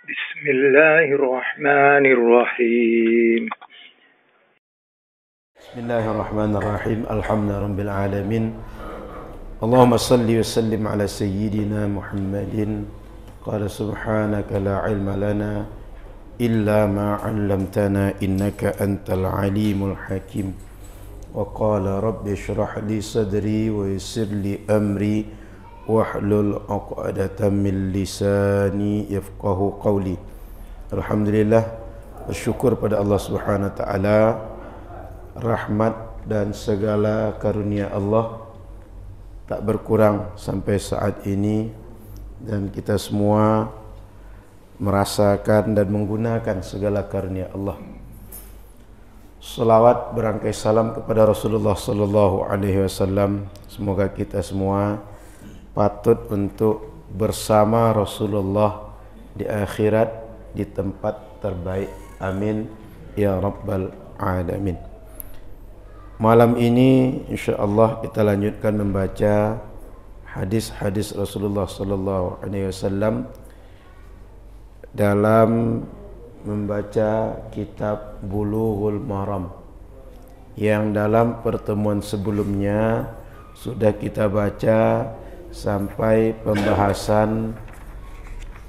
بسم الله الرحمن الرحيم بسم الله الرحمن الرحيم الحمد لله رب العالمين اللهم صل وسلم على سيدنا محمد قال سبحانك لا علم لنا إلا ما علمتنا إنك أنت العليم الحكيم وقال رب اشرح لي صدري ويسر لي أمري wahlul 'uqdatam min lisani yafqahu qawli. Alhamdulillah, bersyukur pada Allah Subhanahu wa taala, rahmat dan segala karunia Allah tak berkurang sampai saat ini, dan kita semua merasakan dan menggunakan segala karunia Allah. Salawat berangkai salam kepada Rasulullah sallallahu alaihi wasallam. Semoga kita semua patut untuk bersama Rasulullah di akhirat di tempat terbaik. Amin ya rabbal alamin. Malam ini insyaallah kita lanjutkan membaca hadis-hadis Rasulullah sallallahu alaihi wasallam dalam membaca kitab Bulughul Maram, yang dalam pertemuan sebelumnya sudah kita baca sampai pembahasan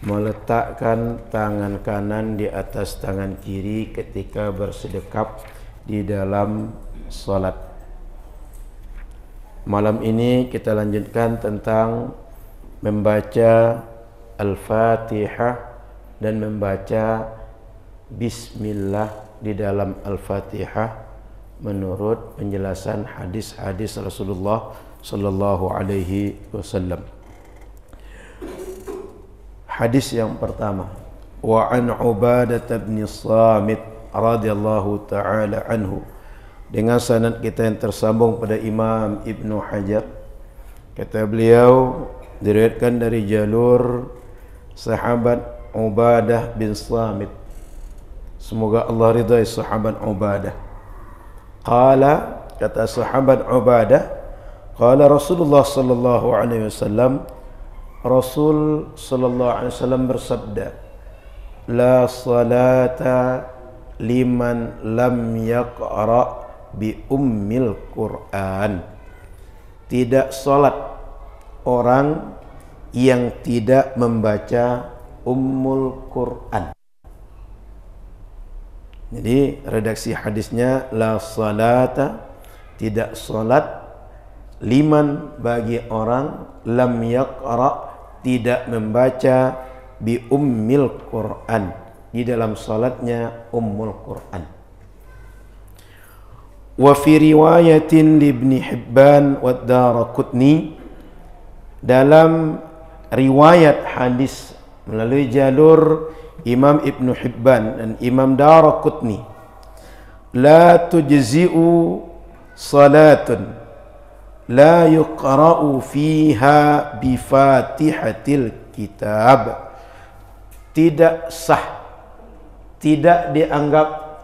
meletakkan tangan kanan di atas tangan kiri ketika bersedekap di dalam salat. Malam ini kita lanjutkan tentang membaca Al-Fatihah dan membaca Bismillah di dalam Al-Fatihah menurut penjelasan hadis-hadis Rasulullah sallallahu alaihi wasallam. Hadis yang pertama, wa an Ubadah bin Samit radhiyallahu taala anhu, dengan sanad kita yang tersambung pada Imam Ibnu Hajar. Kata beliau, diriwayatkan dari jalur sahabat Ubadah bin Samit, semoga Allah ridai sahabat Ubadah. Qala, kata sahabat Ubadah, qala Rasulullah sallallahu alaihi wasallam, Rasul sallallahu alaihi wasallam bersabda, la salata liman lam yaqra bi ummil Qur'an. Tidak salat orang yang tidak membaca ummul Qur'an. Jadi redaksi hadisnya, la salata, tidak salat, liman, bagi orang, lam yaqra, tidak membaca, bi ummil Qur'an, di dalam salatnya ummul Qur'an. Wa fi riwayatin li Ibn Hibban wa Daraqutni, dalam riwayat hadis melalui jalur Imam Ibn Hibban dan Imam Daraqutni, la tujzi'u salatun la yuqra'u fiha bi fatihatil kitab, tidak sah, tidak dianggap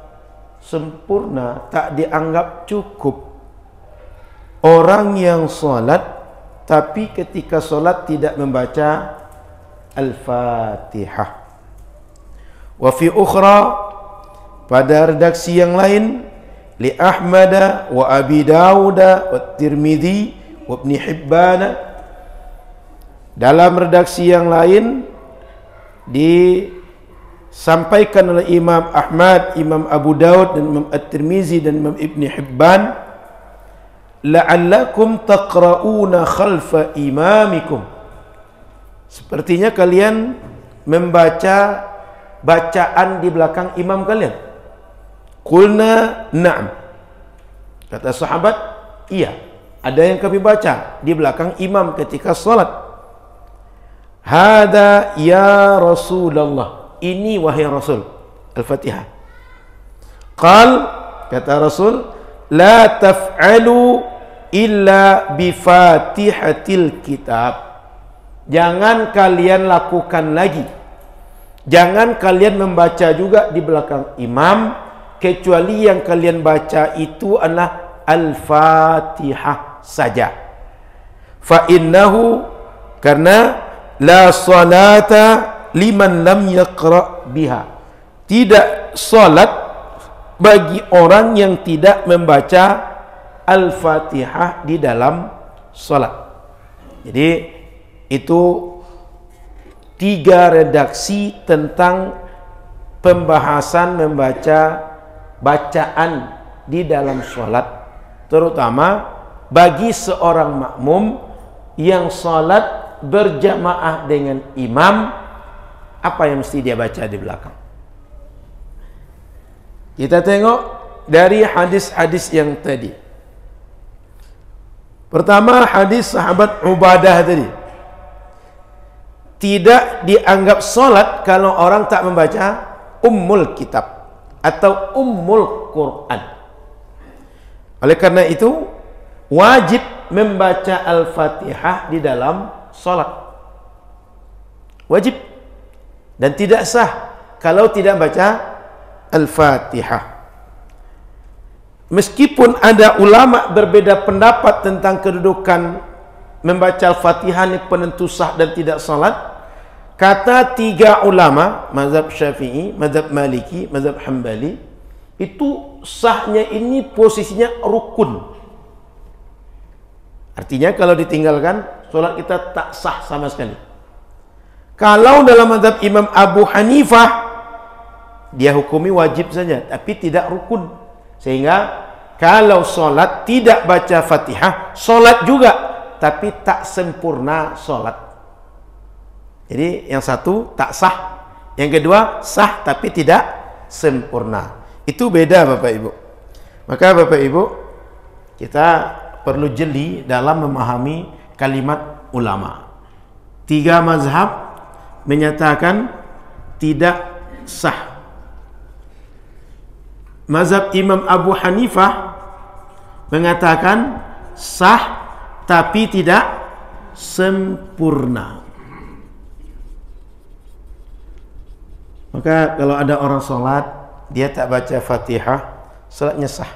sempurna, tak dianggap cukup orang yang salat tapi ketika salat tidak membaca Al-Fatihah. Wa fi ukhra, pada redaksi yang lain, li Ahmad wa Abi Dawud wa Tirmidzi wa Ibn Hibban, dalam redaksi yang lain disampaikan oleh Imam Ahmad, Imam Abu Dawud dan Imam At-Tirmidzi dan Imam Ibn Hibban, la'allakum taqra'una khalfa imamikum, sepertinya kalian membaca bacaan di belakang imam kalian. Qulna na'am, kata sahabat, iya, ada yang kami baca di belakang imam ketika salat. Hada ya Rasulullah, ini wahai Rasul, Al-Fatihah. Qal, kata Rasul, la taf'alu illa bi fatihatil kitab, jangan kalian lakukan lagi, jangan kalian membaca juga di belakang imam, kecuali yang kalian baca itu adalah Al-Fatihah saja. Fa innahu, karena la salata liman lam yaqra biha. Tidak salat bagi orang yang tidak membaca Al-Fatihah di dalam salat. Jadi itu 3 redaksi tentang pembahasan membaca bacaan di dalam salat, terutama bagi seorang makmum yang salat berjamaah dengan imam, apa yang mesti dia baca di belakang. Kita tengok dari hadis-hadis yang tadi. Pertama, hadis sahabat Ubadah tadi. Tidak dianggap salat kalau orang tak membaca Ummul Kitab atau Ummul Quran. Oleh karena itu, wajib membaca Al-Fatihah di dalam salat. Wajib. Dan tidak sah kalau tidak baca Al-Fatihah. Meskipun ada ulama berbeda pendapat tentang kedudukan membaca Al-Fatihah ini penentu sah dan tidak salat, kata 3 ulama, mazhab Syafi'i, mazhab Maliki, mazhab Hambali, itu sahnya ini posisinya rukun. Artinya kalau ditinggalkan, salat kita tak sah sama sekali. Kalau dalam mazhab Imam Abu Hanifah, dia hukumi wajib saja, tapi tidak rukun. Sehingga kalau solat tidak baca Fatihah, solat juga, tapi tak sempurna solat. Jadi yang satu tak sah, yang kedua sah tapi tidak sempurna. Itu beda Bapak Ibu. Maka Bapak Ibu, kita perlu jeli dalam memahami kalimat ulama. 3 mazhab menyatakan tidak sah. Mazhab Imam Abu Hanifah mengatakan sah tapi tidak sempurna. Maka kalau ada orang sholat dia tak baca Fatihah, sholatnya sah.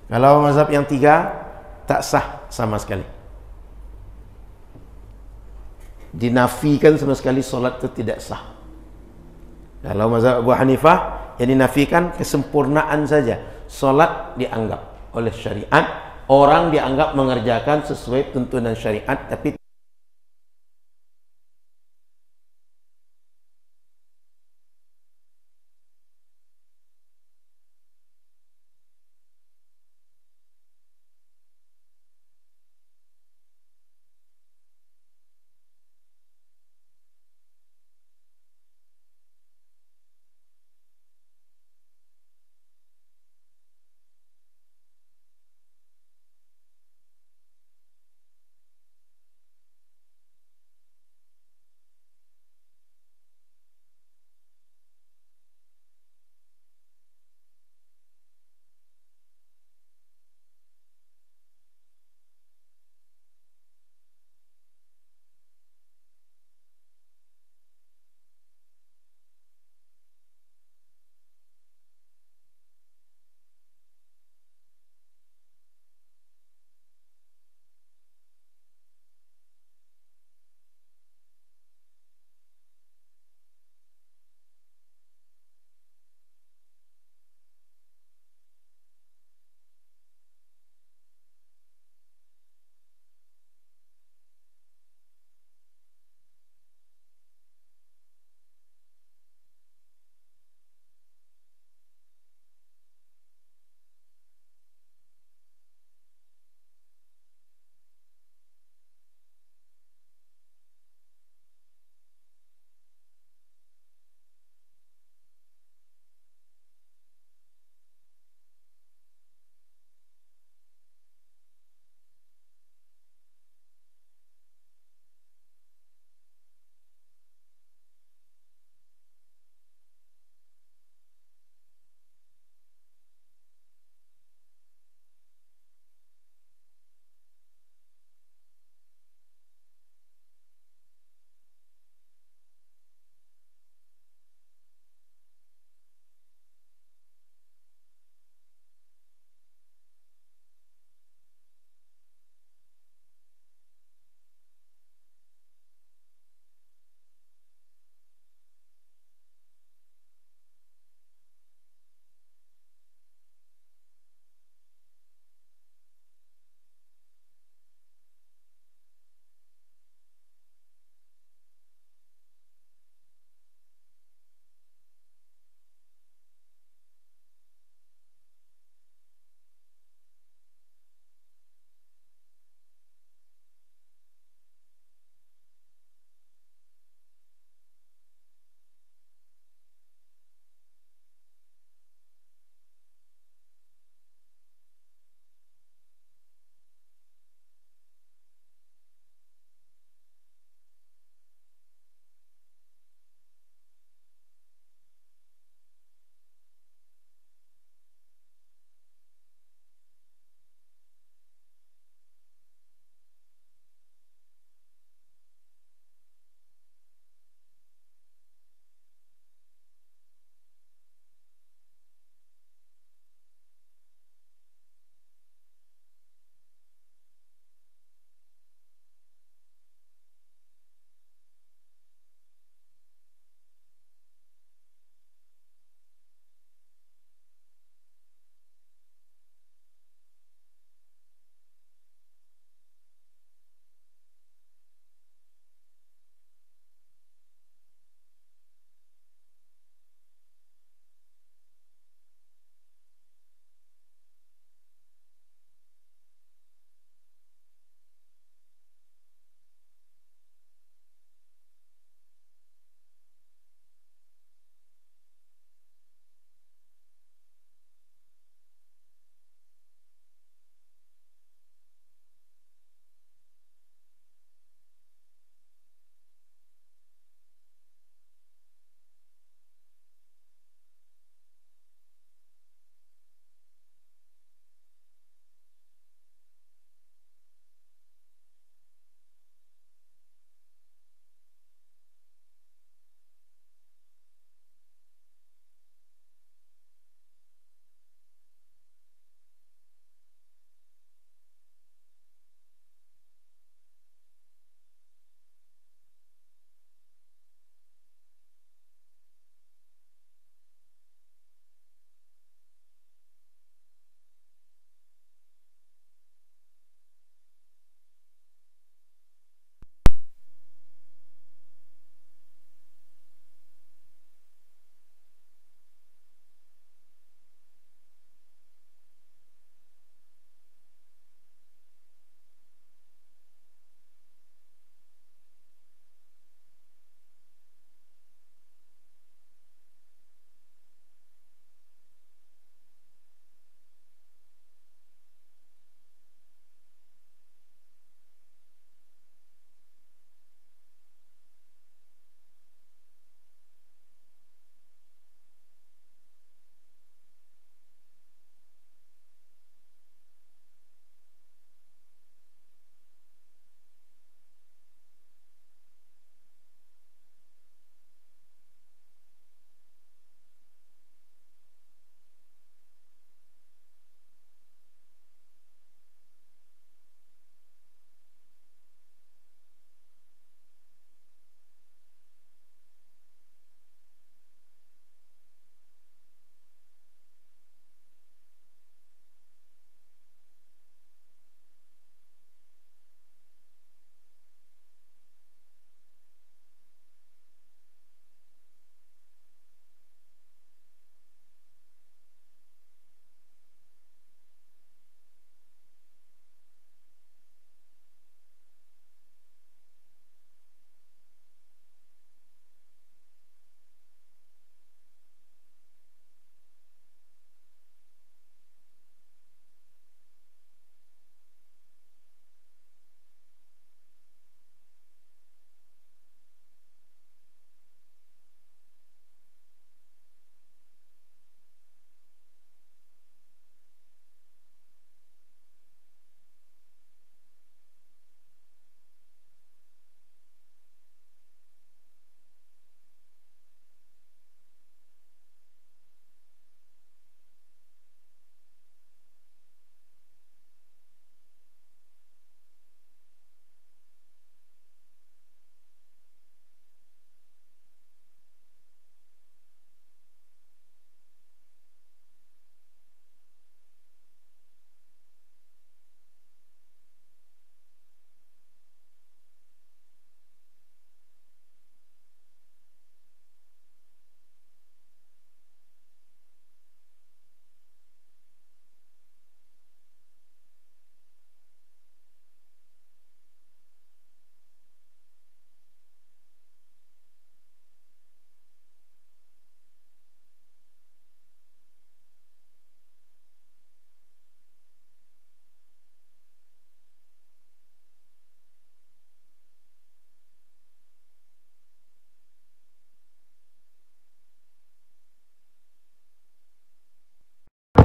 Kalau mazhab yang 3 tak sah sama sekali, dinafikan sama sekali, sholat itu tidak sah. Kalau mazhab Abu Hanifah yang dinafikan kesempurnaan saja, solat dianggap oleh syariat, orang dianggap mengerjakan sesuai tuntunan syariat, tapi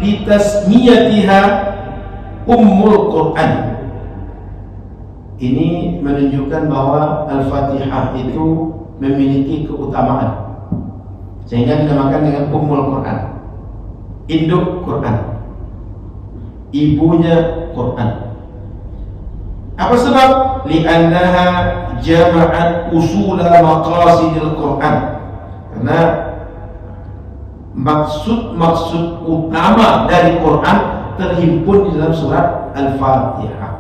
bitasmiyatiha Ummul Quran. Ini menunjukkan bahwa Al-Fatihah itu memiliki keutamaan sehingga dinamakan dengan Ummul Quran, induk Quran, ibunya Quran. Apa sebab? Li'annaha jama'at usula maqasidil Quran. Karena maksud utama dari Quran terhimpun di dalam surat Al-Fatihah.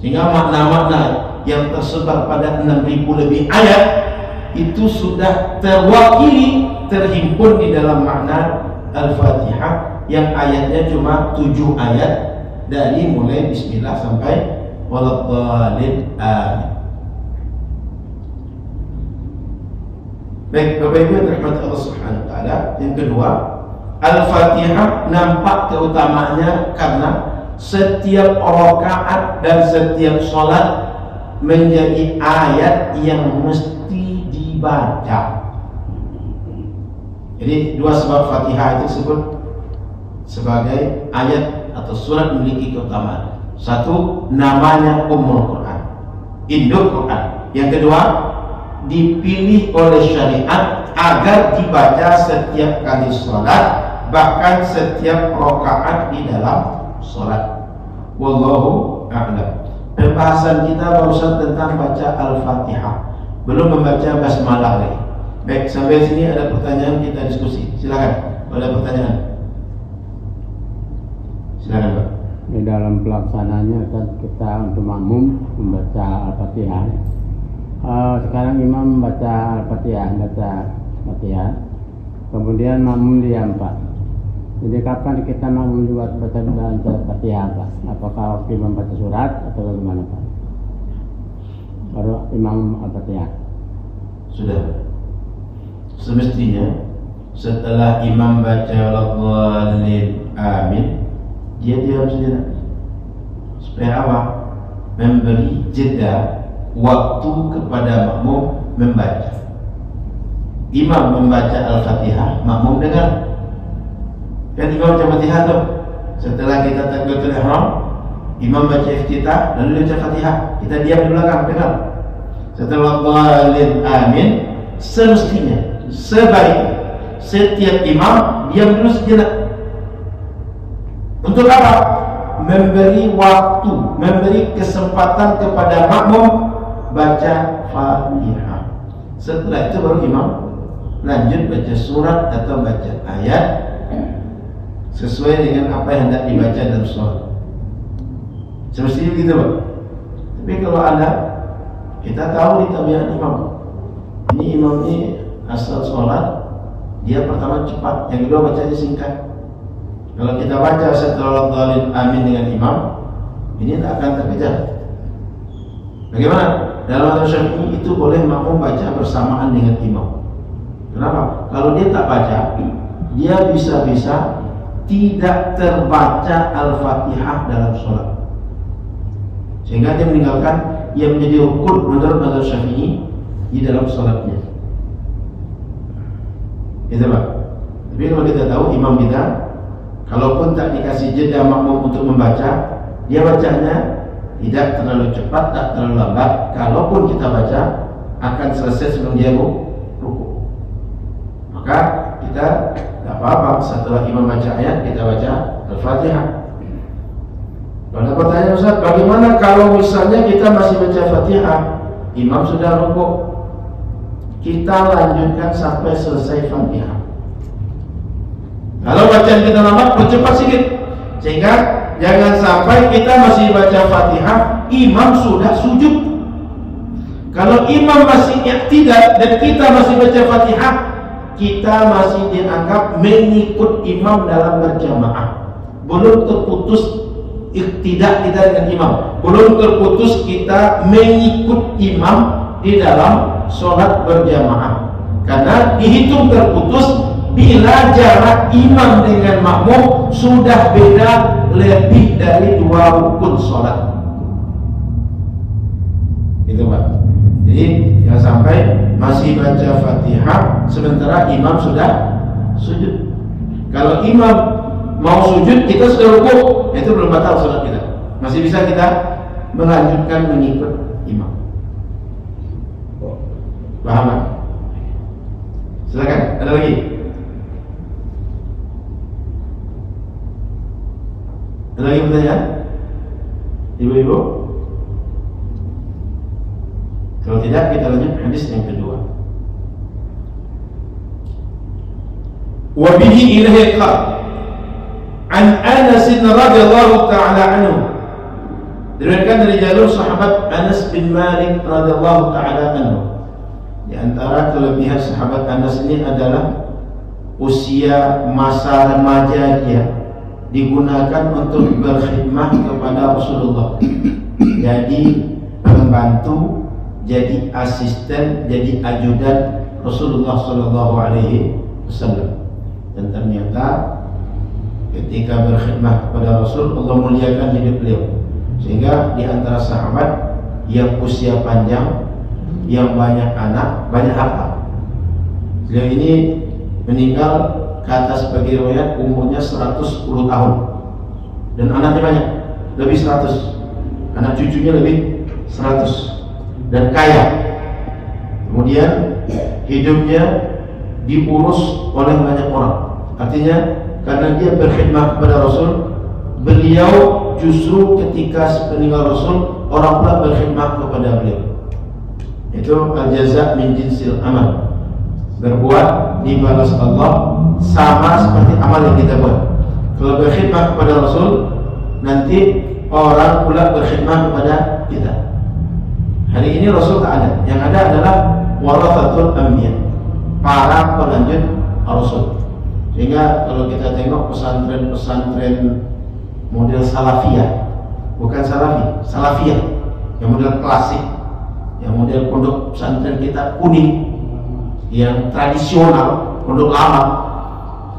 Sehingga makna-makna yang tersebar pada 6.000 lebih ayat itu sudah terwakili, terhimpun di dalam makna Al-Fatihah yang ayatnya cuma 7 ayat dari mulai Bismillah sampai Waladhdallin. Amin. Baik, Bapak Ibu yang dirahmati Allah Subhanahu wa taala, yang kedua, Al-Fatihah nampak keutamaannya karena setiap rakaat dan setiap sholat menjadi ayat yang mesti dibaca. Jadi dua sebab Fatihah itu disebut sebagai ayat atau surat memiliki keutamaan. Satu, namanya Ummul Quran, induk Quran. Yang kedua, dipilih oleh syariat agar dibaca setiap kali sholat, bahkan setiap rakaat di dalam sholat. Wallahu a'lam. Pembahasan kita barusan tentang baca Al-Fatihah, belum membaca basmalah lagi. Baik, sampai sini ada pertanyaan, kita diskusi. Silakan. Ada pertanyaan? Silakan, Pak. Di dalam pelaksanaannya kan kita untuk makmum membaca Al-Fatihah. Sekarang imam membaca Al-Fatihah, kemudian makmum diam, Pak. Jadi kapan kita makmum juga baca Al-Fatihah, Pak? Apakah waktu imam baca surat atau bagaimana, Pak? Baru imam Al-Fatihah. Sudah. Semestinya setelah imam baca Waladhdallin amin, dia diam saja. Supaya apa? Memberi jeda waktu kepada makmum membaca. Imam membaca Al-Fatihah, makmum dengar. Kan imam baca Fatihah tuh. Setelah kita takbiratul ihram, imam baca iftitah, lalu baca Fatihah. Kita diam di belakang, dengar. Setelah Waladhdallin amin, semestinya sebaiknya setiap imam diam dulu sejenak. Untuk apa? Memberi waktu, memberi kesempatan kepada makmum baca Fatihah. Setelah itu baru imam lanjut baca surat atau baca ayat sesuai dengan apa yang hendak dibaca dalam sholat. Semestinya begitu, Pak. Tapi kalau ada, kita tahu di tabiat imam, ini imam ini asal sholat, dia pertama cepat, yang kedua bacanya singkat. Kalau kita baca setelah Waladhdallin amin dengan imam, ini tak akan terkejar. Bagaimana? Dalam mazhab Syafi'i itu boleh makmum baca bersamaan dengan imam. Kenapa? Kalau dia tak baca, dia bisa-bisa tidak terbaca Al-Fatihah dalam sholat, sehingga dia meninggalkan yang menjadi rukun menurut mazhab Syafi'i di dalam sholatnya. Itu, Pak. Tapi kalau kita tahu imam kita, kalaupun tak dikasih jeda makmum untuk membaca, dia bacanya tidak terlalu cepat, tak terlalu lambat. Kalaupun kita baca, akan selesai sebelum dia ruku. Maka kita tak apa-apa, setelah imam baca ayat, kita baca Al-Fatihah. Ada pertanyaan, Ustaz, bagaimana kalau misalnya kita masih baca Fatihah, imam sudah ruku, kita lanjutkan sampai selesai Fatihah. Kalau bacaan kita lambat, percepat sedikit, sehingga jangan sampai kita masih baca Fatihah, imam sudah sujud. Kalau imam masih tidak dan kita masih baca Fatihah, kita masih dianggap mengikut imam dalam berjamaah. Belum terputus iktidak kita dengan imam, belum terputus kita mengikut imam di dalam sholat berjamaah. Karena dihitung terputus bila jarak imam dengan makmum sudah beda lebih dari 2 rukun sholat. Itu, Pak. Jadi jangan sampai masih baca Fatihah sementara imam sudah sujud. Kalau imam mau sujud kita sudah rukuk, itu belum batal salat kita. Masih bisa kita melanjutkan mengikut imam. Paham kan? Silakan, ada lagi? Ada lagi pertanyaan? Ibu-ibu? Kalau tidak, kita lanjut hadis yang kedua. Wa bihi ilahi qala an Anas radhiyallahu ta'ala anhu. Diriwayatkan dari jalur sahabat Anas bin Malik radhiyallahu ta'ala anhu. Di antara kelebihan sahabat Anas ini adalah usia masa remaja dia digunakan untuk berkhidmah kepada Rasulullah. Jadi pembantu, jadi asisten, jadi ajudan Rasulullah sallallahu alaihi wasallam. Dan ternyata ketika berkhidmah kepada Rasul, Allah muliakan hidup beliau. Sehingga di antara sahabat yang usia panjang, yang banyak anak, banyak harta. Beliau ini meninggal kata sebagai riwayat umurnya 110 tahun. Dan anaknya banyak, lebih 100. Anak cucunya lebih 100. Dan kaya. Kemudian hidupnya diurus oleh banyak orang. Artinya karena dia berkhidmat kepada Rasul, beliau justru ketika meninggal Rasul, orang pula berkhidmat kepada beliau. Itu al-jaza' min jinsil amal. Berbuat dibalas Allah sama seperti amal yang kita buat. Kalau berkhidmat kepada Rasul, nanti orang pula berkhidmat kepada kita. Hari ini Rasul tak ada. Yang ada adalah warathatul anbiya, para pelanjut Rasul. Sehingga kalau kita tengok pesantren-pesantren model salafiyah, bukan salafi, salafiyah, yang model klasik, yang model pondok pesantren kita kuning, yang tradisional, pondok lama,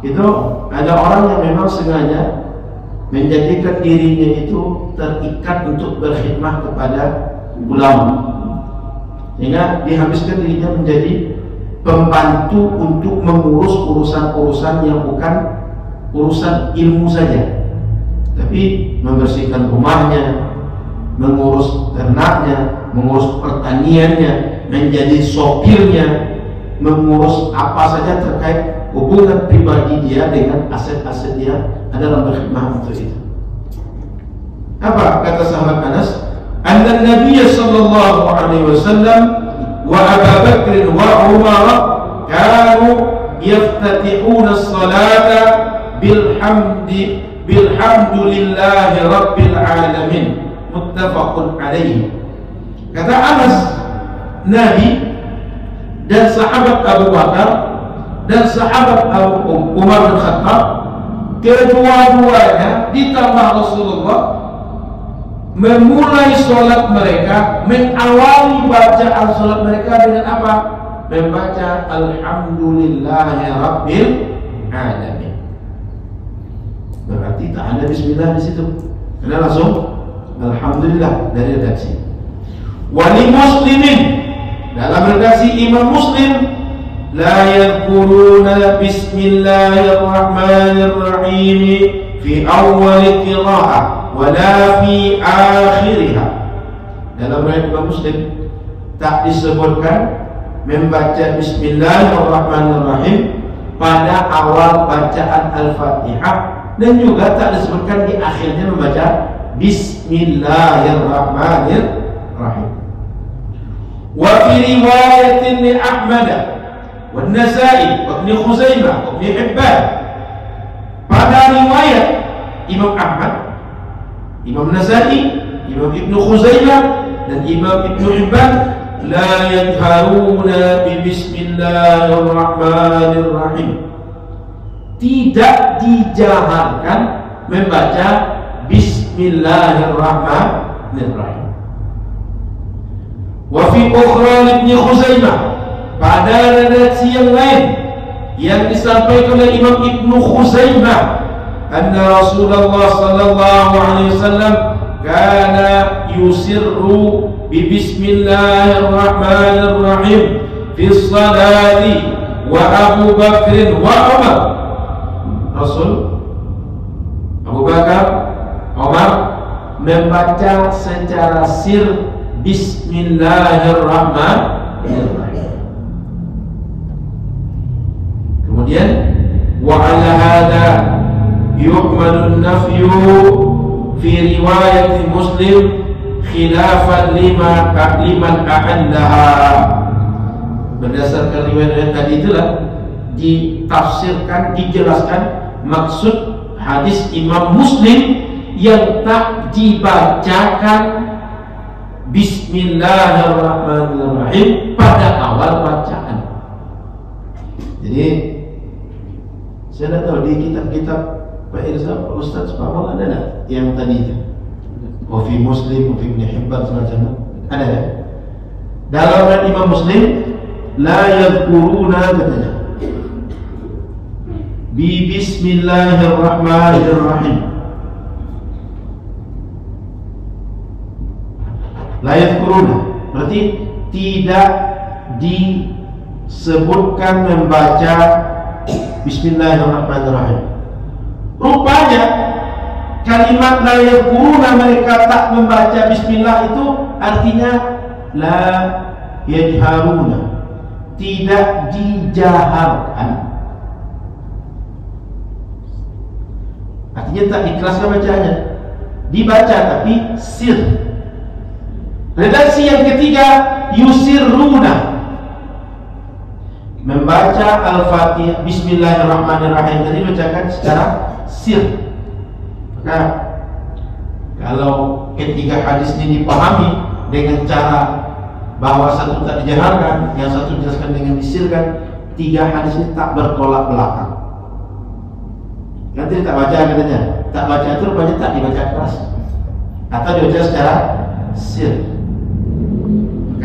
itu ada orang yang memang sengaja menjadikan dirinya itu terikat untuk berkhidmah kepada ulama, sehingga dihabiskan dirinya menjadi pembantu untuk mengurus urusan-urusan yang bukan urusan ilmu saja, tapi membersihkan rumahnya, mengurus ternaknya, mengurus pertaniannya, menjadi sopirnya, mengurus apa saja terkait hubungan pribadi dia dengan aset-aset dia adalah berkhidmah untuk itu. Apa kata sahabat Anas? Anna Nabiya sallallahu alaihi wasallam wa Abu Bakr wa Umar kanu yaftatihuna as-salata bilhamdulillahi rabbil alamin. Muttafaqun alaihi. Kata Anas, Nabi dan sahabat Abu Bakar dan sahabat Umar bin Khattab, kedua-duanya ditambah Rasulullah, memulai sholat mereka, mengawali bacaan sholat mereka dengan apa? Membaca Alhamdulillahi Rabbil Alamin. Berarti tak ada Bismillah di situ, karena langsung Alhamdulillah dari redaksi. Wali Muslimin, dalam redaksi Imam Muslim, la yadhkuruna Bismillahirrahmanirrahim fi awal qira'ah wala fi akhiriha. Dalam riwayat Imam Muslim tak disebutkan membaca Bismillahirrahmanirrahim pada awal bacaan Al-Fatihah, dan juga tak disebutkan di akhirnya membaca Bismillahirrahmanirrahim. Wa fi riwayatin li Ahmad wa Nasa'i wa Ibn Khuzaimah wa Ibn Hibban, pada riwayat Imam Ahmad, Imam Nasa'i, Imam Ibn Khuzaimah dan Imam Ibn Hibban, la yadharuna bi Bismillahirrahmanirrahim, tidak dijaharkan membaca Bismillahirrahmanirrahim. Wa fi ukhra Ibn Khuzaimah, pada redaksi yang lain yang disampaikan oleh Imam Ibn Khuzaimah, anna Rasulullah sallallahu alaihi wasallam kana yusirru bi Bismillahirrahmanirrahim fi sholati wa Abu Bakr wa Umar. Rasul Bakar, Umar membaca secara sir Bismillahirrahmanirrahim. Kemudian wa ala hadha yu'malu nafyu fi riwayat Muslim khilafan liman a'andaha. Berdasarkan riwayat tadi itulah ditafsirkan, dijelaskan maksud hadis Imam Muslim yang tak dibacakan Bismillahirrahmanirrahim pada awal bacaan. Jadi saya tidak tahu di kitab-kitab Pak Irza, Pak Ustaz, Pak Mal ada tak yang tadi itu? Wafi Muslim, Wafi Ibn Hibban semacamnya ada ya? Dalam Imam Muslim la yadhkuruna katanya bi Bismillahirrahmanirrahim. La yadhkuruna berarti tidak disebutkan membaca Bismillahirrahmanirrahim. Rupanya kalimat la yadhkuruna, mereka tak membaca bismillah, itu artinya la yajharuna, tidak dijaharkan. Artinya tak ikhlaskan bacanya, dibaca tapi sir. Redaksi yang ketiga yusirruna, membaca Al-Fatihah Bismillahirrahmanirrahim tadi bacakan secara sir. Nah, kalau ketiga hadis ini dipahami dengan cara bahwa satu tak dijaharkan, yang satu dijelaskan dengan disirkan, tiga hadis ini tak bertolak belakang. Nanti tak baca katanya, tak baca itu rupanya tak dibaca keras atau dibaca secara sir.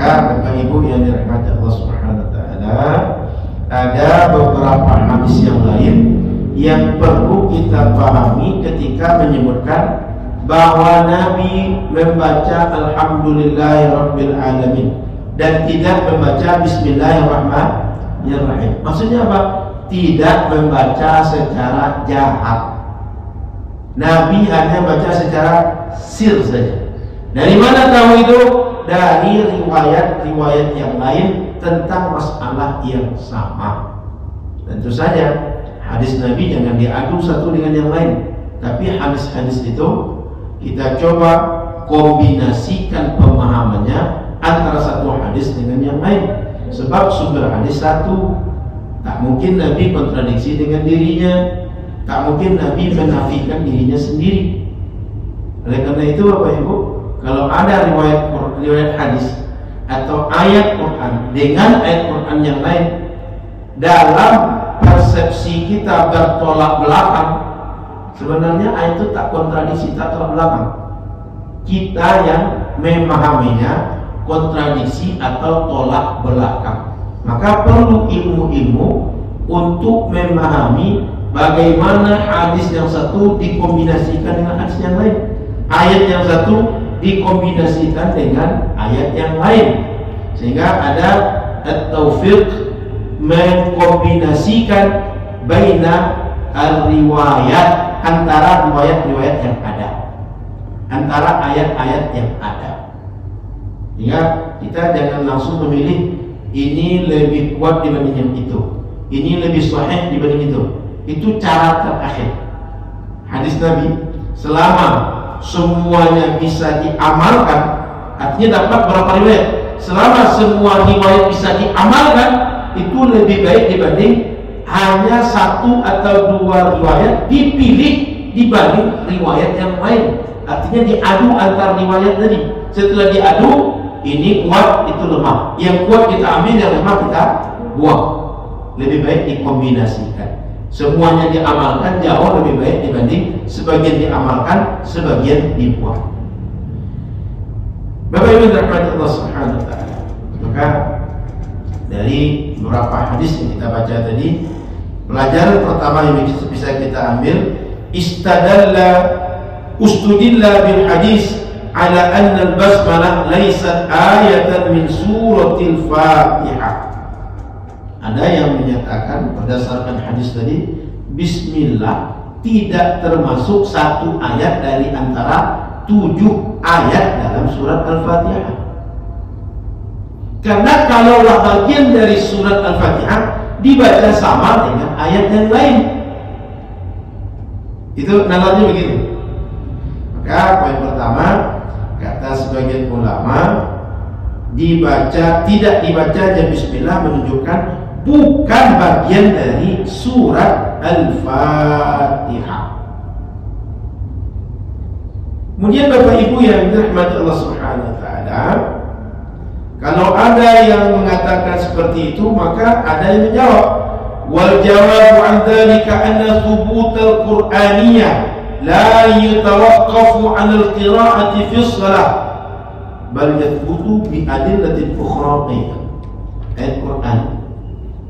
Maka Bapak Ibu yang dirahmati Allah Subhanahu wa taala, ada beberapa hadis yang lain yang perlu kita pahami ketika menyebutkan bahwa Nabi membaca Alhamdulillahirabbil alamin dan tidak membaca Bismillahirrahmanirrahim. Maksudnya apa? Tidak membaca secara jahat. Nabi hanya baca secara sir saja. Dari mana tahu itu? Dari riwayat-riwayat yang lain tentang masalah yang sama. Tentu saja hadis Nabi jangan diadu satu dengan yang lain, tapi hadis-hadis itu kita coba kombinasikan pemahamannya antara satu hadis dengan yang lain. Sebab sumber hadis satu, tak mungkin Nabi kontradiksi dengan dirinya, tak mungkin Nabi menafikan dirinya sendiri. Oleh karena itu Bapak Ibu, kalau ada riwayat hadis atau ayat Quran dengan ayat Quran yang lain, dalam persepsi kita bertolak belakang, sebenarnya ayat itu tak kontradiksi, tak tolak belakang. Kita yang memahaminya kontradiksi atau tolak belakang. Maka perlu ilmu-ilmu untuk memahami bagaimana hadis yang satu dikombinasikan dengan hadis yang lain, ayat yang satu dikombinasikan dengan ayat yang lain, sehingga ada at-taufiq, mengkombinasikan baina al-riwayat, antara riwayat-riwayat yang ada, antara ayat-ayat yang ada. Sehingga kita jangan langsung memilih ini lebih kuat dibanding yang itu, ini lebih sahih dibanding itu. Itu cara terakhir. Hadis Nabi selama semuanya bisa diamalkan, artinya dapat berapa riwayat, selama semua riwayat bisa diamalkan, itu lebih baik dibanding hanya satu atau dua riwayat dipilih dibanding riwayat yang lain. Artinya diadu antar riwayat tadi. Setelah diadu, ini kuat, itu lemah. Yang kuat kita ambil, yang lemah kita buang. Lebih baik dikombinasikan. Semuanya diamalkan jauh lebih baik dibanding sebagian diamalkan, sebagian dibuang. Bapak Ibu dirahmati Allah Subhanahu wa taala. Maka dari beberapa hadis yang kita baca tadi, pelajaran pertama yang bisa kita ambil, ustudilla bil hadis ala anna al-basmalah laysat ayatan min suratil Fatihah. Ada yang menyatakan berdasarkan hadis tadi, bismillah tidak termasuk satu ayat dari antara 7 ayat dalam surat Al-Fatihah. Karena kalaulah bagian dari surat Al-Fatihah dibaca sama dengan ayat yang lain, itu nalarnya begitu. Maka poin pertama, kata sebagian ulama, tidak dibaca aja bismillah menunjukkan bukan bagian dari surat Al-Fatihah. Kemudian Bapak Ibu yang dirahmati Allah Subhanahu wa taala, kalau ada yang mengatakan seperti itu, maka ada yang menjawab, wal jawabu an dzalika anna thubut al-Qur'aniyah la yatawaqqafu 'an al-qira'ati fi shalah bal yathbutu bi adillatin ukhra. Ayat Quran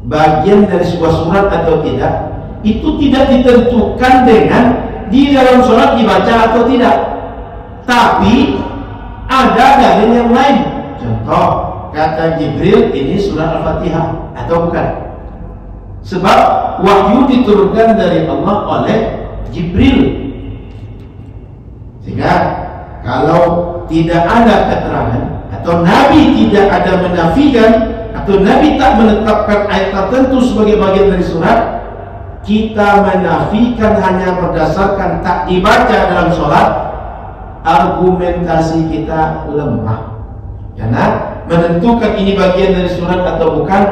bagian dari sebuah surat atau tidak itu tidak ditentukan dengan di dalam surat dibaca atau tidak, tapi ada dalil yang lain. Contoh, kata Jibril ini surah Al-Fatihah atau bukan? Sebab wahyu diturunkan dari Allah oleh Jibril. Sehingga kalau tidak ada keterangan atau Nabi tidak ada menafikan atau Nabi tak menetapkan ayat tertentu sebagai bagian dari surat, kita menafikan hanya berdasarkan tak dibaca dalam sholat, argumentasi kita lemah. Karena menentukan ini bagian dari surat atau bukan,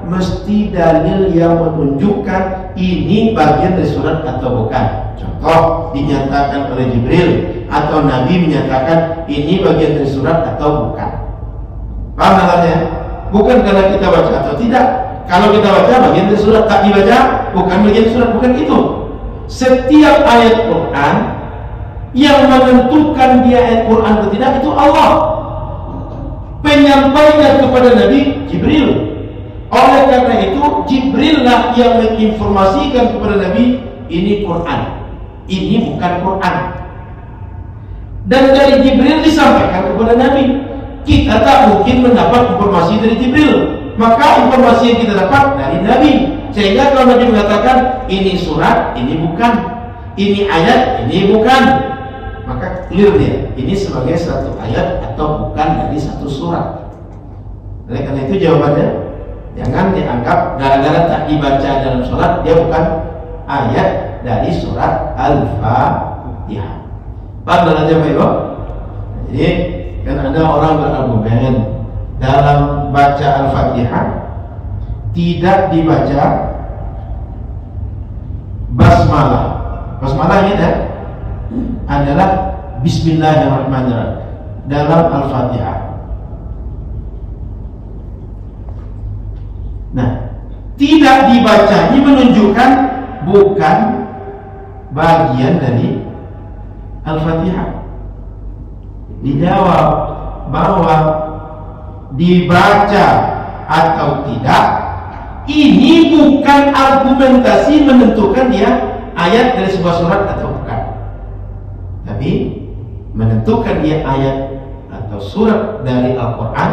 mesti dalil yang menunjukkan ini bagian dari surat atau bukan. Contoh, dinyatakan oleh Jibril atau Nabi menyatakan ini bagian dari surat atau bukan. Paham namanya? Bukan karena kita baca atau tidak. Kalau kita baca bagian dari surat, tak dibaca bukan bagian surat, bukan itu. Setiap ayat Quran yang menentukan dia ayat Quran atau tidak itu Allah. Penyampainya kepada Nabi Jibril. Oleh karena itu Jibril lah yang menginformasikan kepada Nabi ini Quran, ini bukan Quran. Dan dari Jibril disampaikan kepada Nabi. Kita tak mungkin mendapat informasi dari Jibril, maka informasi yang kita dapat dari Nabi. Sehingga kalau Nabi mengatakan ini surat, ini bukan, ini ayat, ini bukan, maka clear dia, ini sebagai satu ayat atau bukan dari satu surat. Oleh karena itu jawabannya, jangan dianggap gara-gara tak dibaca dalam surat dia bukan ayat dari surat Al-Fatihah. Paham aja Pak Ibu? Jadi kan ada orang berargumen dalam baca Al-Fatihah tidak dibaca basmalah. Basmalah ini adalah Bismillahirrahmanirrahim dalam Al-Fatihah. Nah, tidak dibaca ini menunjukkan bukan bagian dari Al-Fatihah. Dijawab bahwa dibaca atau tidak ini bukan argumentasi menentukan dia ayat dari sebuah surat atau bukan, tapi menentukan dia ayat atau surat dari Al-Quran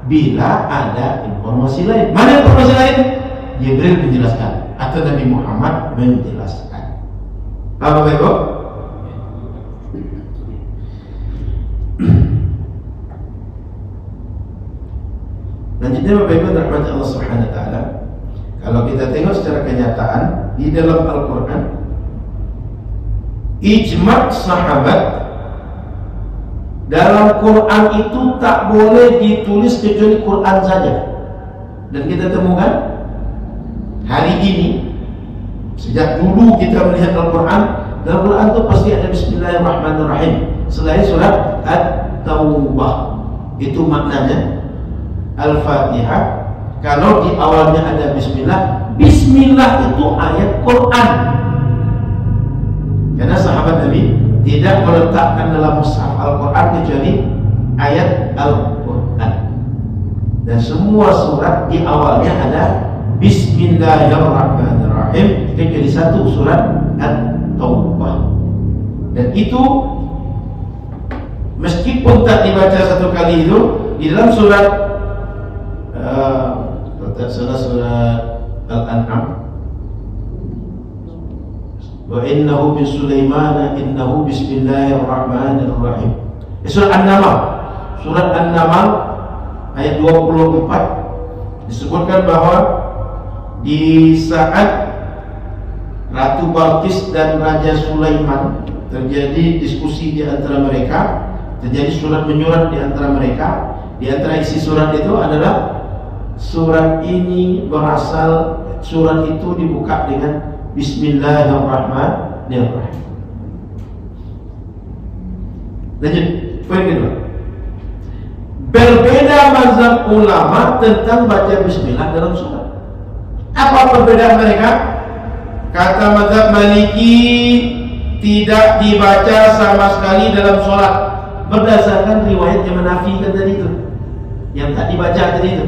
bila ada informasi lain. Mana informasi lain? Jibril menjelaskan atau Nabi Muhammad menjelaskan. Apa Ibu? Lanjutnya Bapak Ibu rahmat Allah Subhanahu wa taala, kalau kita tengok secara kenyataan di dalam Al-Quran, ijma' sahabat dalam Quran itu tak boleh ditulis kecuali Quran saja. Dan kita temukan hari ini, sejak dulu kita melihat Al-Quran, dalam Quran itu pasti ada Bismillahirrahmanirrahim selain surat At-Taubah. Itu maknanya Al-Fatihah. Kalau di awalnya ada Bismillah, Bismillah itu ayat Quran. Karena sahabat Nabi tidak meletakkan dalam mushaf Al-Quran kecuali ayat Al-Quran. Dan semua surat di awalnya ada Bismillahirrahmanirrahim kecuali satu, surat At-Taubah. Dan itu meskipun tak dibaca satu kali itu di dalam surat surat Al-An'am Wa innahu bi Sulaiman innahu bismillahirrahmanirrahim. Surat An-Naml. Surat An-Naml ayat 24 disebutkan bahwa di saat Ratu Balqis dan Raja Sulaiman terjadi diskusi di antara mereka, terjadi surat menyurat di antara mereka. Di antara isi surat itu adalah surat ini berasal, surat itu dibuka dengan Bismillahirrahmanirrahim. Lanjut, poin kedua. Berbeda mazhab ulama tentang baca bismillah dalam surat. Apa perbedaan mereka? Kata mazhab Maliki, tidak dibaca sama sekali dalam sholat, berdasarkan riwayat yang menafikan tadi itu, yang tak dibaca tadi itu.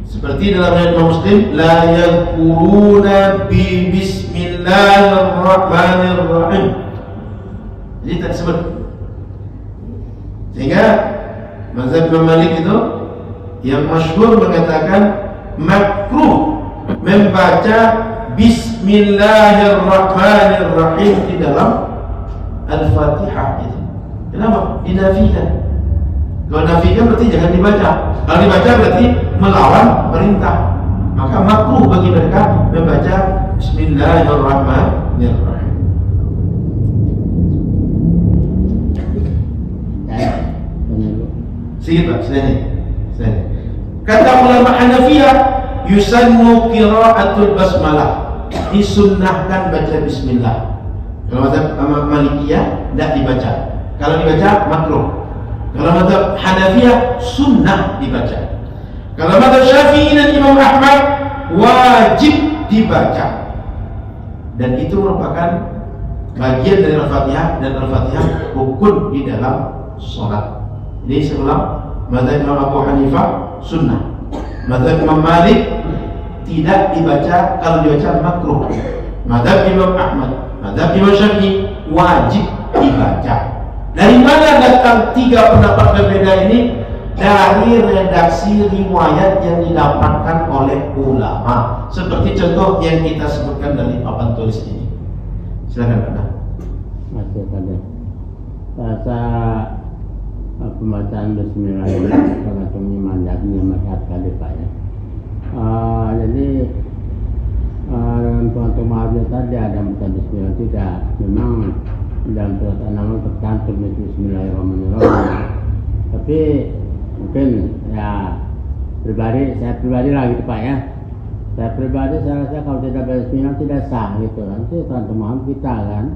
Seperti dalam riwayat Muslim, la yadhkuruna bi bismillahirrahmanirrahim. Jadi tak disebut. Sehingga mazhab Imam Malik itu yang masyhur mengatakan makruh membaca Bismillahirrahmanirrahim di dalam Al-Fatihah itu. Kenapa? Dinafikan. Kalau nafikan berarti jangan dibaca. Kalau dibaca berarti melawan perintah. Maka makruh bagi mereka membaca Bismillahirrahmanirrahim. Sedikit Pak, selain. Kata ulama Hanafiyah, yusannu qira'atul basmalah, disunnahkan baca bismillah. Kalau mazhab Malikiyah tidak dibaca. Kalau dibaca makruh. Kalau mazhab Hanafiyah sunnah dibaca. Kalau mazhab Syafi'i dan Imam Ahmad wajib dibaca. Dan itu merupakan bagian dari Al-Fatihah, dan Al-Fatihah rukun di dalam sholat. Jadi sebelum mazhab Imam Abu Hanifah sunnah, mazhab Imam Malik tidak dibaca, kalau dibaca makruh. Mazhab Imam Ahmad, mazhab Imam Syafi'i wajib dibaca. Dari mana datang tiga pendapat berbeda ini? Dari redaksi riwayat yang didapatkan oleh ulama. Seperti contoh yang kita sebutkan dari papan tulis ini. Silakan Pak. Masih ada. Rasa pembacaan bismillahirrahmanirrahim tergantung iman dan masyarakat tadi Pak ya. Jadi dalam tuan maafnya tadi ada baca bismillah tidak. Memang dalam surat An-Naml tercantum bismillahirrahmanirrahim. Tapi mungkin ya saya pribadi lah gitu Pak ya. Saya pribadi saya rasa kalau tidak baca bismillah tidak sah gitu kan. Itu tuan maaf kita kan.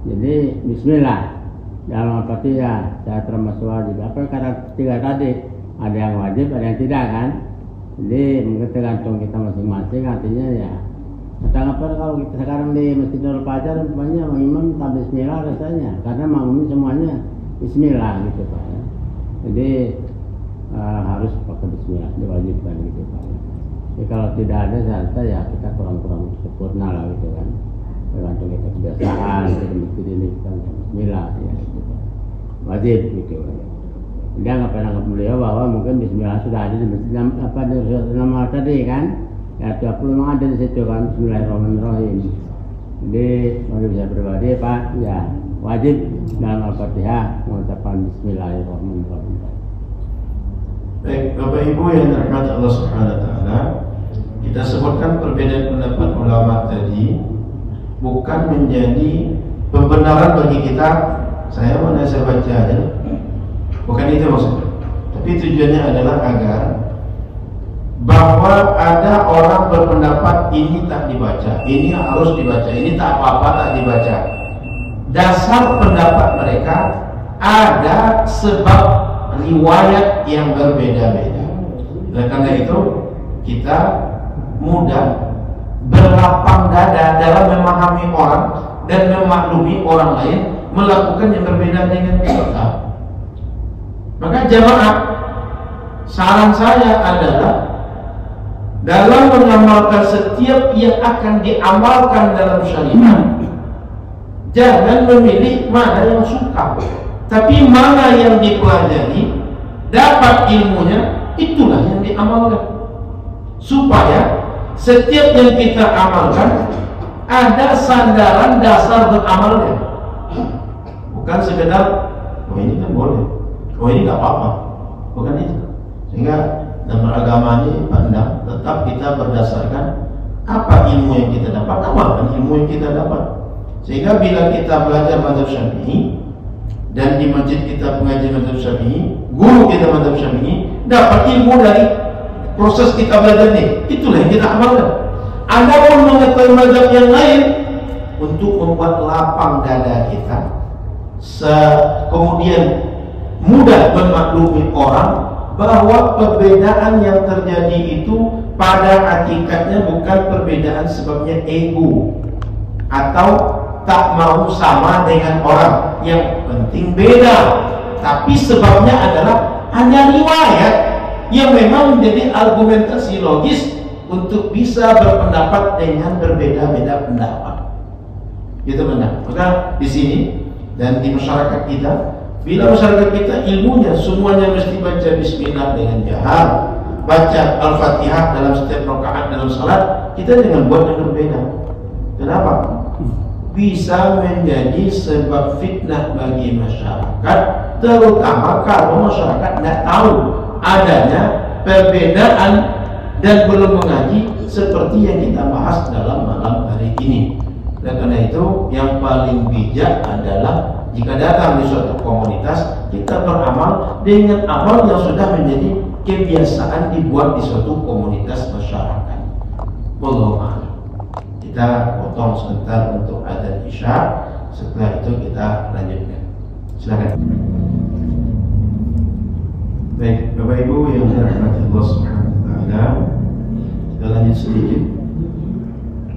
Jadi bismillah. Dalam Al-Fatihah saya termasuk wajib. Apa kata tiga tadi? Ada yang wajib, ada yang tidak kan? Jadi mungkin tergantung kita masing-masing. Artinya ya, kata apa kalau kita sekarang di Masjid Nurul Fajar, banyak imam tak bismillah rasanya, karena makmum semuanya bismillah gitu Pak ya. Jadi harus pakai bismillah, diwajibkan gitu Pak ya. Jadi kalau tidak ada saya rasa ya kita kurang sempurna lah gitu kan. Tergantung kita kebiasaan, kita mesti ini kita bismillah ya gitu. Wajib gitu. Dia nggak beliau bahwa mungkin bismillah sudah ada di masjid apa di nama tadi kan. Ya 20 memang ada di situ kan bismillahirrahmanirrahim. Jadi bagi saya pribadi Pak ya wajib dalam Al-Fatihah mengucapkan bismillahirrahmanirrahim. Baik Bapak Ibu yang dirahmati Allah Subhanahu wa taala, kita sebutkan perbedaan pendapat ulama tadi bukan menjadi pembenaran bagi kita. Saya baca aja, bukan itu maksudnya. Tapi tujuannya adalah agar bahwa ada orang berpendapat ini tak dibaca, ini harus dibaca, ini tak apa-apa tak dibaca. Dasar pendapat mereka ada sebab riwayat yang berbeda-beda. Oleh karena itu kita mudah berlapang dada dalam memahami orang dan memaklumi orang lain melakukan yang berbeda dengan kita. Maka jamaah, saran saya adalah dalam mengamalkan setiap yang akan diamalkan dalam syariat, jangan memilih mana yang suka, tapi mana yang dipelajari, dapat ilmunya, itulah yang diamalkan. Supaya setiap yang kita amalkan ada sandaran dasar beramalnya, bukan sekedar oh ini kan boleh, oh ini nggak apa-apa, bukan itu. Sehingga dalam beragama ini pandang tetap kita berdasarkan apa ilmu yang kita dapat, amalkan ilmu yang kita dapat. Sehingga bila kita belajar mazhab Syafi'i dan di masjid kita pengajian mazhab Syafi'i, guru kita mazhab Syafi'i dapat ilmu dari proses kita belajar ini, itulah yang kita amalkan. Anda pun mengetahui mazhab yang lain untuk membuat lapang dada kita, kemudian mudah memaklumi orang bahwa perbedaan yang terjadi itu pada hakikatnya bukan perbedaan sebabnya ego atau tak mau sama dengan orang, yang penting beda, tapi sebabnya adalah hanya riwayat yang memang menjadi argumentasi logis untuk bisa berpendapat dengan berbeda-beda pendapat. Gitu benar. Maka di sini dan di masyarakat kita, bila masyarakat kita ilmunya semuanya mesti baca bismillah dengan jahar, baca Al-Fatihah dalam setiap rakaat dalam salat, kita jangan buat yang berbeda. Kenapa? Bisa menjadi sebab fitnah bagi masyarakat, terutama kalau masyarakat tidak tahu adanya perbedaan dan belum mengaji seperti yang kita bahas dalam malam hari ini. Dan karena itu yang paling bijak adalah jika datang di suatu komunitas, kita beramal dengan amal yang sudah menjadi kebiasaan dibuat di suatu komunitas masyarakat. Wallahu a'lam. Kita potong sebentar untuk adzan Isya, setelah itu kita lanjutkan. Silakan. Baik, Bapak Ibu yang dirahmati Allah Subhanahu wa taala, kita lanjut sedikit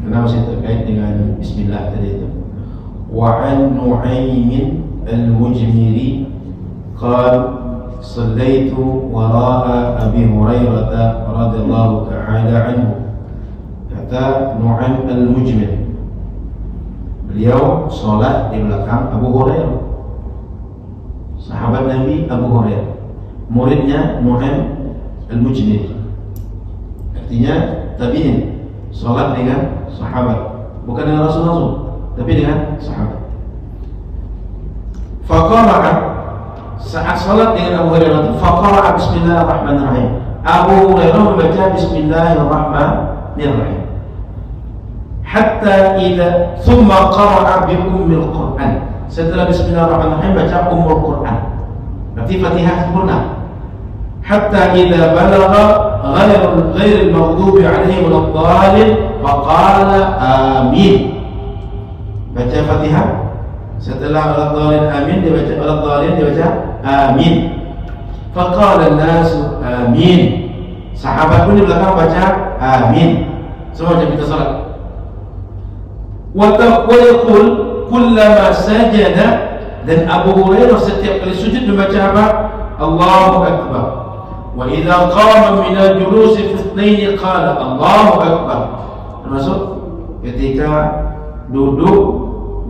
karena masih terkait dengan bismillah tadi itu. Wa an Nu'aym al-Mujmiri qala sallaitu wara'a Abi Hurairah radhiyallahu ta'ala anhu. Kata Nu'aym al-Mujmir, beliau sholat di belakang Abu Hurairah, sahabat Nabi Abu Hurairah, muridnya Nu'aym al-Mujmir. Artinya tabi'in, sholat dengan sahabat, bukan dengan Rasul, tapi dengan sahabat. Faqara'a, saat sholat dengan Abu Hurairah, faqara'a bismillahirrahmanirrahim. Abu Hurairah membaca bismillahirrahmanirrahim. Hatta idza thumma qara'a bi ummil Qur'an. Setelah bismillahirrahmanirrahim baca ummul Qur'an, berarti Fatihah sempurna. Hatta idza balagha ghairil maghdubi 'alaihim waladdallin faqala amin. Baca Fatihah, setelah waladdallin amin dibaca waladdallin dibaca amin. Faqala an-nasu amin. Sahabat pun di belakang baca amin. Semua kita salat. Wa yaqul kullama sajada, dan Abu Hurairah setiap kali sujud membaca apa? Allahu Akbar. Wa idza qama min al-julus fi ithnain qala Allahu Akbar. Termasuk ketika duduk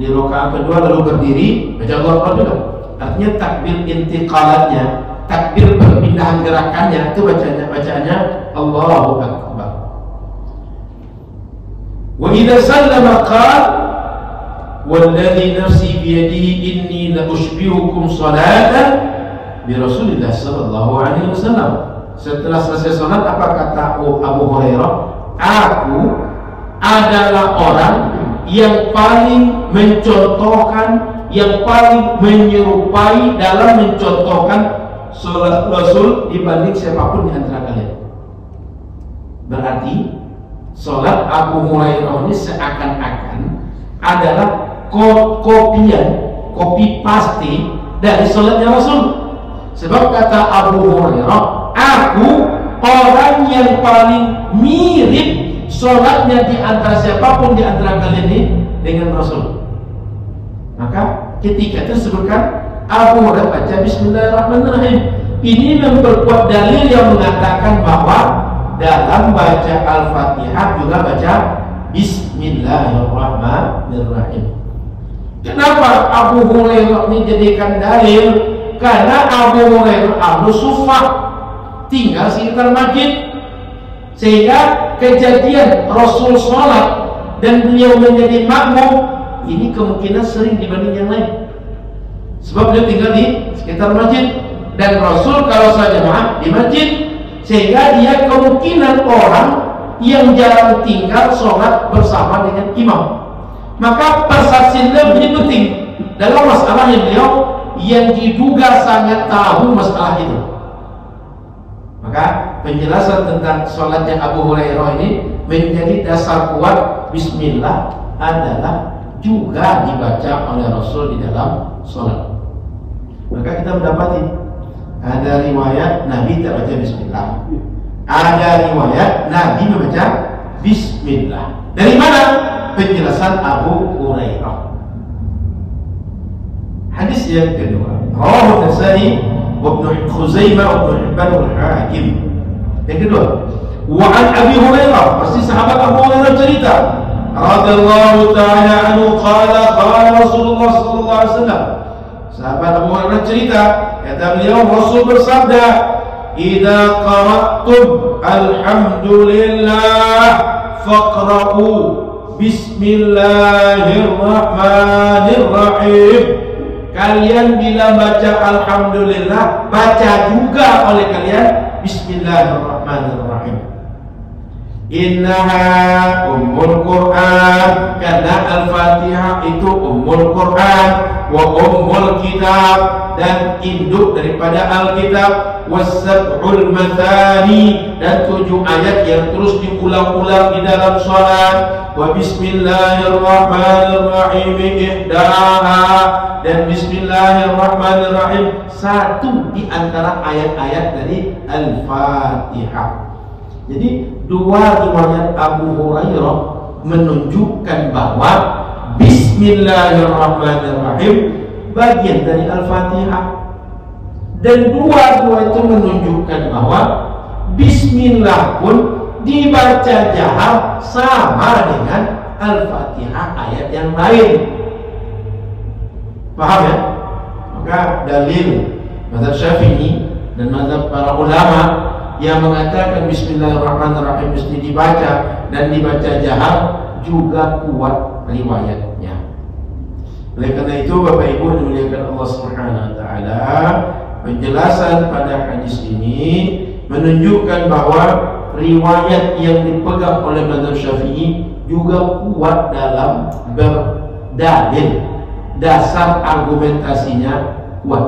di rakaat kedua lalu berdiri baca Allahu Akbar juga. Artinya takbir intiqalatnya, takbir perpindahan gerakannya itu bacaannya Allahu Akbar. Wa idza sallama qala walladhi nafsi biyadihi inni la ushbihukum salatan bi Rasulillah sallallahu alaihi wasallam. Setelah selesai salat apa kata Abu Hurairah? Aku adalah orang yang paling mencontohkan, yang paling menyerupai dalam mencontohkan salat Rasul dibanding siapapun di antara kalian. Berarti salat Abu Hurairah ini seakan-akan adalah kopian, copy paste dari salatnya Rasul. Sebab kata Abu Hurairah, aku orang yang paling mirip salatnya di antara siapapun di antara kalian ini dengan Rasul. Maka ketika itu disebutkan Abu Hurairah baca bismillahirrahmanirrahim, ini memperkuat dalil yang mengatakan bahwa dalam baca Al-Fatihah juga baca bismillahirrahmanirrahim. Kenapa Abu Hurairah ini jadikan dalil? Karena Abu Hurairah ahlu sufah, tinggal sekitar masjid. Sehingga kejadian Rasul sholat dan beliau menjadi makmum ini kemungkinan sering dibanding yang lain. Sebab beliau tinggal di sekitar masjid dan Rasul kalau saja jamaah di masjid, sehingga dia kemungkinan orang yang jarang tinggal sholat bersama dengan imam. Maka persaksian beliau menjadi penting dalam masalah yang beliau yang diduga sangat tahu masalah itu. Maka penjelasan tentang sholatnya Abu Hurairah ini menjadi dasar kuat. Bismillah adalah juga dibaca oleh Rasul di dalam sholat. Maka kita mendapati ada riwayat Nabi tak baca Bismillah, ada riwayat Nabi membaca Bismillah. Dari mana? Penjelasan Abu Hurairah. Hadis yang kedua, Rawahu Nasa'i wa Ibnu Khuzaimah wa Ibnu Hibban wal Hakim. Yang kedua, wa an Abi Hurairah, pasti sahabat Abu Hurairah cerita, radhiyallahu ta'ala anhu qala qala Rasulullah sallallahu alaihi wasallam. Sahabat Abu Hurairah cerita, kata beliau Rasul bersabda, "Idza qara'tum alhamdulillah faqra'u bismillahirrahmanirrahim." Kalian bila baca alhamdulillah, baca juga oleh kalian bismillahirrahmanirrahim. Innaha ummul Quran, karena Al-Fatihah itu ummul Quran, wa ummul kitab, dan induk daripada Alkitab, was-sab'ul mathani, dan 7 ayat yang terus diulang-ulang di dalam salat, wa bismillahirrahmanirrahim ihdaha, dan bismillahirrahmanirrahim satu di antara ayat-ayat dari Al-Fatihah. Jadi dua riwayat Abu Hurairah menunjukkan bahwa bismillahirrahmanirrahim bagian dari Al-Fatihah, dan dua itu menunjukkan bahwa bismillah pun dibaca jahar sama dengan Al-Fatihah ayat yang lain. Paham ya? Maka dalil mazhab Syafi'i dan mazhab para ulama yang mengatakan bismillahirrahmanirrahim mesti dibaca dan dibaca jahar juga kuat riwayatnya. Oleh karena itu Bapak Ibu dimuliakan Allah Subhanahu wa taala, penjelasan pada hadis ini menunjukkan bahwa riwayat yang dipegang oleh mazhab Syafi'i juga kuat dalam berdalil, dasar argumentasinya kuat.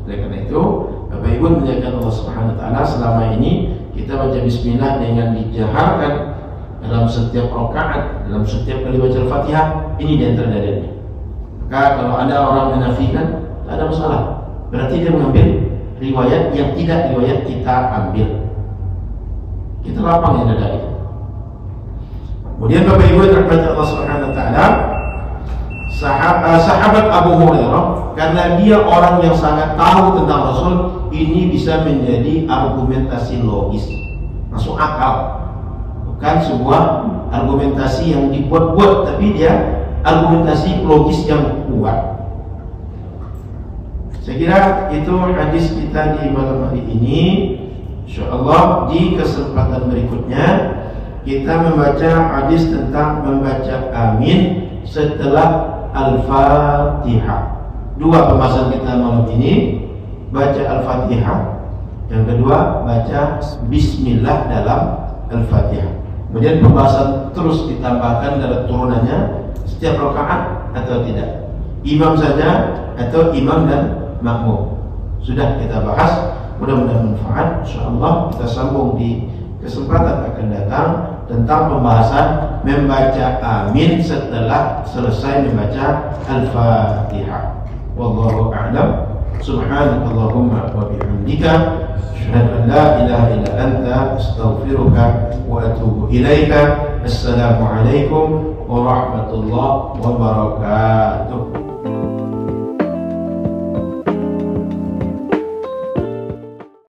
Oleh karena itu Bapak Ibu memuliakan Allah Subhanahu wa taala, selama ini kita baca bismillah dengan dijaharkan dalam setiap rakaat, dalam setiap kali baca Al-Fatihah, ini di antara dalilnya. Maka kalau ada orang menafikan, tak ada masalah. Berarti dia mengambil riwayat yang tidak riwayat kita ambil. Kita lapang yang ada itu. Kemudian Bapak Ibu rahmati Allah Subhanahu wa taala, sahabat Abu Hurairah, karena dia orang yang sangat tahu tentang Rasul, ini bisa menjadi argumentasi logis, masuk akal. Bukan sebuah argumentasi yang dibuat-buat, tapi dia argumentasi logis yang kuat. Saya kira itu hadis kita di malam hari ini. InsyaAllah di kesempatan berikutnya kita membaca hadis tentang membaca amin setelah Al-Fatihah. Dua pembahasan kita malam ini, baca Al-Fatihah, yang kedua baca Bismillah dalam Al-Fatihah. Kemudian pembahasan terus ditambahkan dalam turunannya, setiap rakaat atau tidak, imam saja atau imam dan makmum. Sudah kita bahas, mudah-mudahan manfaat. InsyaAllah kita sambung di kesempatan akan datang tentang pembahasan membaca amin setelah selesai membaca Al-Fatihah. Wallahu a'lam. Subhanakallahumma wa bihamdika, asyhadu an la ilaha illa anta, astaghfiruka wa atubu ilaika. Assalamualaikum warahmatullahi wabarakatuh.